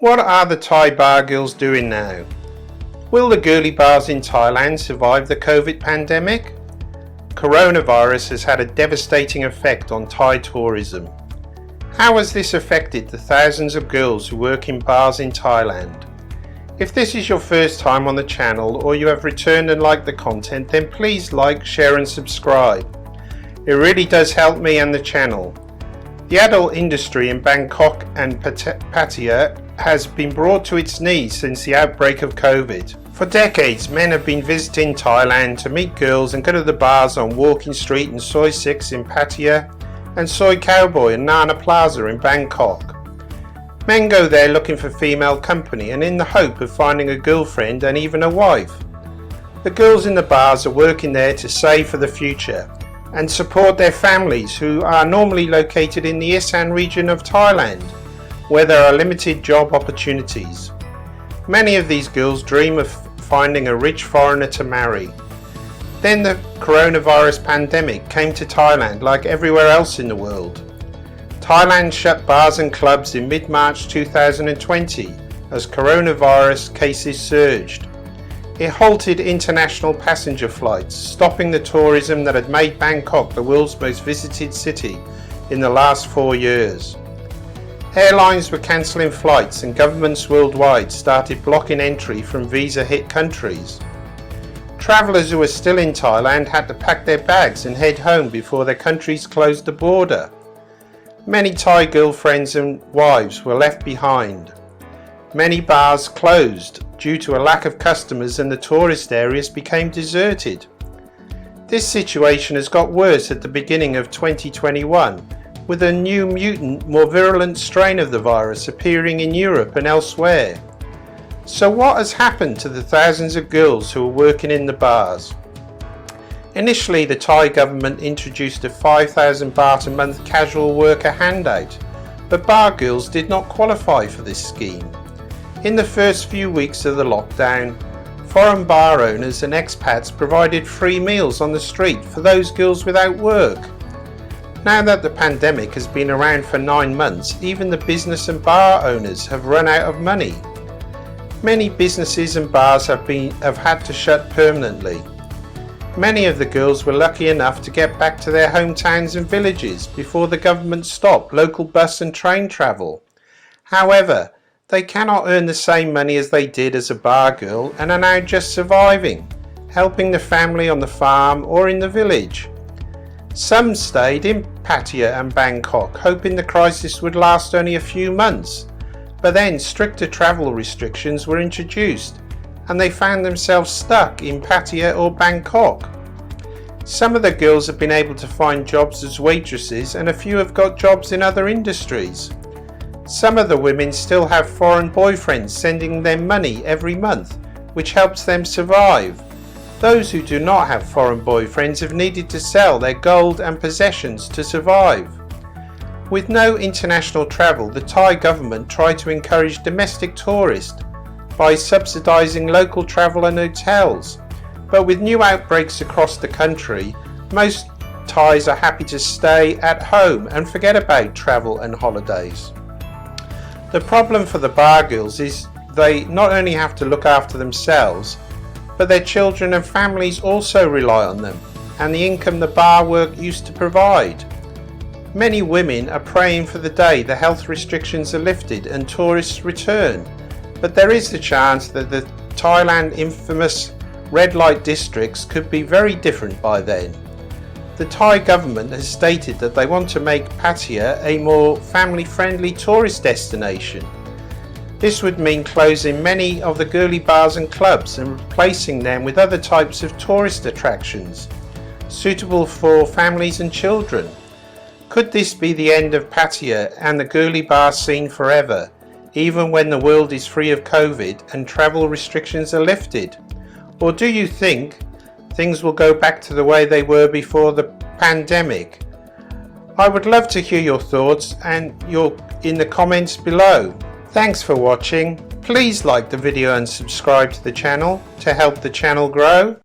What are the Thai bar girls doing now? Will the girly bars in Thailand survive the COVID pandemic? Coronavirus has had a devastating effect on Thai tourism. How has this affected the thousands of girls who work in bars in Thailand? If this is your first time on the channel or you have returned and liked the content, then please like, share and subscribe. It really does help me and the channel. The adult industry in Bangkok and Pattaya has been brought to its knees since the outbreak of COVID. For decades, men have been visiting Thailand to meet girls and go to the bars on Walking Street and Soi 6 in Pattaya and Soi Cowboy and Nana Plaza in Bangkok. Men go there looking for female company and in the hope of finding a girlfriend and even a wife. The girls in the bars are working there to save for the future and support their families, who are normally located in the Isan region of Thailand, where there are limited job opportunities. Many of these girls dream of finding a rich foreigner to marry. Then the coronavirus pandemic came to Thailand like everywhere else in the world. Thailand shut bars and clubs in mid-March 2020 as coronavirus cases surged. It halted international passenger flights, stopping the tourism that had made Bangkok the world's most visited city in the last 4 years. Airlines were cancelling flights and governments worldwide started blocking entry from visa-hit countries. Travellers who were still in Thailand had to pack their bags and head home before their countries closed the border. Many Thai girlfriends and wives were left behind. Many bars closed due to a lack of customers and the tourist areas became deserted. This situation has got worse at the beginning of 2021, with a new mutant, more virulent strain of the virus appearing in Europe and elsewhere. So what has happened to the thousands of girls who are working in the bars? Initially, the Thai government introduced a 5,000 baht a month casual worker handout, but bar girls did not qualify for this scheme. In the first few weeks of the lockdown, foreign bar owners and expats provided free meals on the street for those girls without work. Now that the pandemic has been around for 9 months, even the business and bar owners have run out of money. Many businesses and bars have had to shut permanently. Many of the girls were lucky enough to get back to their hometowns and villages before the government stopped local bus and train travel. However, they cannot earn the same money as they did as a bar girl and are now just surviving, helping the family on the farm or in the village. Some stayed in Pattaya and Bangkok, hoping the crisis would last only a few months, but then stricter travel restrictions were introduced and they found themselves stuck in Pattaya or Bangkok. Some of the girls have been able to find jobs as waitresses and a few have got jobs in other industries. Some of the women still have foreign boyfriends sending them money every month, which helps them survive. Those who do not have foreign boyfriends have needed to sell their gold and possessions to survive. With no international travel, the Thai government tried to encourage domestic tourists by subsidising local travel and hotels. But with new outbreaks across the country, most Thais are happy to stay at home and forget about travel and holidays. The problem for the bar girls is they not only have to look after themselves, but their children and families also rely on them and the income the bar work used to provide. Many women are praying for the day the health restrictions are lifted and tourists return, but there is the chance that the Thailand infamous red light districts could be very different by then. The Thai government has stated that they want to make Pattaya a more family-friendly tourist destination. This would mean closing many of the girly bars and clubs and replacing them with other types of tourist attractions, suitable for families and children. Could this be the end of Pattaya and the girly bar scene forever, even when the world is free of COVID and travel restrictions are lifted? Or do you think things will go back to the way they were before the pandemic? I would love to hear your thoughts and in the comments below. Thanks for watching. Please like the video and subscribe to the channel to help the channel grow.